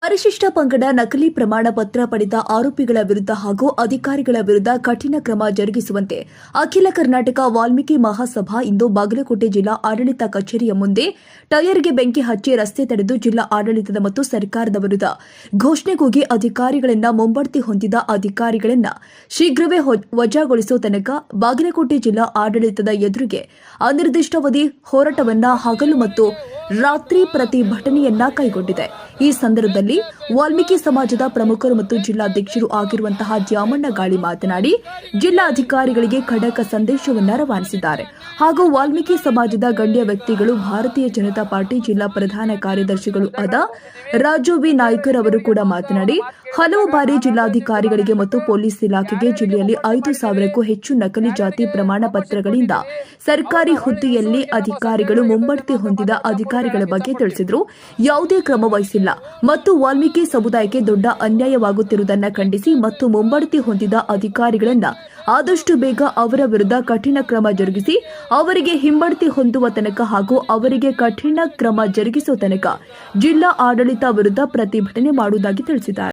ಪರಿಶಿಷ್ಟ ಪಂಗಡ ನಕಲಿ ಪ್ರಮಾಣ ಪತ್ರ ಪಡೆದ ಆರೋಪಿಗಳ ವಿರುದ್ಧ ಹಾಗೂ ಅಧಿಕಾರಿಗಳ ವಿರುದ್ಧ ಕಠಿಣ ಕ್ರಮ ಜರುಗಿಸುವಂತೆ ಅಖಿಲ ಕರ್ನಾಟಕ ವಾಲ್ಮೀಕಿ ಮಹಾಸಭಾ ಇಂದು ಬಾಗಲಕೋಟೆ ಜಿಲ್ಲಾ ಆಡಳಿತ ಕಚೇರಿಯ ಮುಂದೆ ಟೈರ್ಗೆ ಬೆಂಕಿ ಹಚ್ಚಿ ರಸ್ತೆ ತಡೆದು ಜಿಲ್ಲಾ ಆಡಳಿತದ ಮತ್ತು ಸರ್ಕಾರದ ವಿರುದ್ಧ ಘೋಷಣೆ ಕೂಗಿ ಅಧಿಕಾರಿಗಳನ್ನ ಮುಂಬಡ್ತಿ ಹೊಂದಿದ ಅಧಿಕಾರಿಗಳನ್ನ ಶೀಘ್ರವೇ ವಜಾಗೊಳಿಸುವ ತನಕ ಬಾಗಲಕೋಟೆ ಜಿಲ್ಲಾ ಆಡಳಿತದ ಎದುರಿಗೆ ಅನಿರ್ದಿಷ್ಟಾವಧಿ ಹೋರಾಟವನ್ನ ಹಗಲು ಮತ್ತು ರಾತ್ರಿ ಪ್ರತಿಭಟನೆಯನ್ನ ಕೈಗೊಂಡಿದೆ। ಈ ಸಂದರ್ಭದಲ್ಲಿ ವಾಲ್ಮೀಕಿ ಸಮಾಜದ ಪ್ರಮುಖರು ಮತ್ತು ಜಿಲ್ಲಾಧ್ಯಕ್ಷರು ಆಗಿರುವಂತಹ ದ್ಯಾಮಣ್ಣ ಗಾಳಿ ಮಾತನಾಡಿ ಜಿಲ್ಲಾಧಿಕಾರಿಗಳಿಗೆ ಖಡಕ್ ಸಂದೇಶವನ್ನು ರವಾನಿಸಿದ್ದಾರೆ ಹಾಗೂ ವಾಲ್ಮೀಕಿ ಸಮಾಜದ ಗಣ್ಯ ವ್ಯಕ್ತಿಗಳು ಭಾರತೀಯ ಜನತಾ ಪಾರ್ಟಿ ಜಿಲ್ಲಾ ಪ್ರಧಾನ ಕಾರ್ಯದರ್ಶಿಗಳು ಆದ ರಾಜು ವಿ ನಾಯ್ಕರ್ ಅವರು ಕೂಡ ಮಾತನಾಡಿ ಹಲವು ಬಾರಿ ಜಿಲ್ಲಾಧಿಕಾರಿಗಳಿಗೆ ಮತ್ತು ಪೊಲೀಸ್ ಇಲಾಖೆಗೆ ಜಿಲ್ಲೆಯಲ್ಲಿ 5,000ಕ್ಕೂ ಹೆಚ್ಚು ನಕಲಿ ಜಾತಿ ಪ್ರಮಾಣ ಪತ್ರಗಳಿಂದ ಸರ್ಕಾರಿ ಹುದ್ದೆಯಲ್ಲಿ ಅಧಿಕಾರಿಗಳು ಮುಂಬಡ್ತಿ ಹೊಂದಿದ ಅಧಿಕಾರಿಗಳ ಬಗ್ಗೆ ತಿಳಿಸಿದ್ರು, ಯಾವುದೇ ಕ್ರಮ ವಹಿಸಿಲ್ಲ ಮತ್ತು ವಾಲ್ಮೀಕಿ ಸಮುದಾಯಕ್ಕೆ ದೊಡ್ಡ ಅನ್ಯಾಯವಾಗುತ್ತಿರುವುದನ್ನು ಖಂಡಿಸಿ ಮತ್ತು ಮುಂಬಡ್ತಿ ಹೊಂದಿದ ಅಧಿಕಾರಿಗಳನ್ನ ಆದಷ್ಟು ಬೇಗ ಅವರ ವಿರುದ್ಧ ಕಠಿಣ ಕ್ರಮ ಜರುಗಿಸಿ ಅವರಿಗೆ ಹಿಂಬಡ್ತಿ ಹೊಂದುವ ತನಕ ಹಾಗೂ ಅವರಿಗೆ ಕಠಿಣ ಕ್ರಮ ಜರುಗಿಸುವ ತನಕ ಜಿಲ್ಲಾ ಆಡಳಿತ ವಿರುದ್ಧ ಪ್ರತಿಭಟನೆ ಮಾಡುವುದಾಗಿ ತಿಳಿಸಿದ್ದಾರೆ।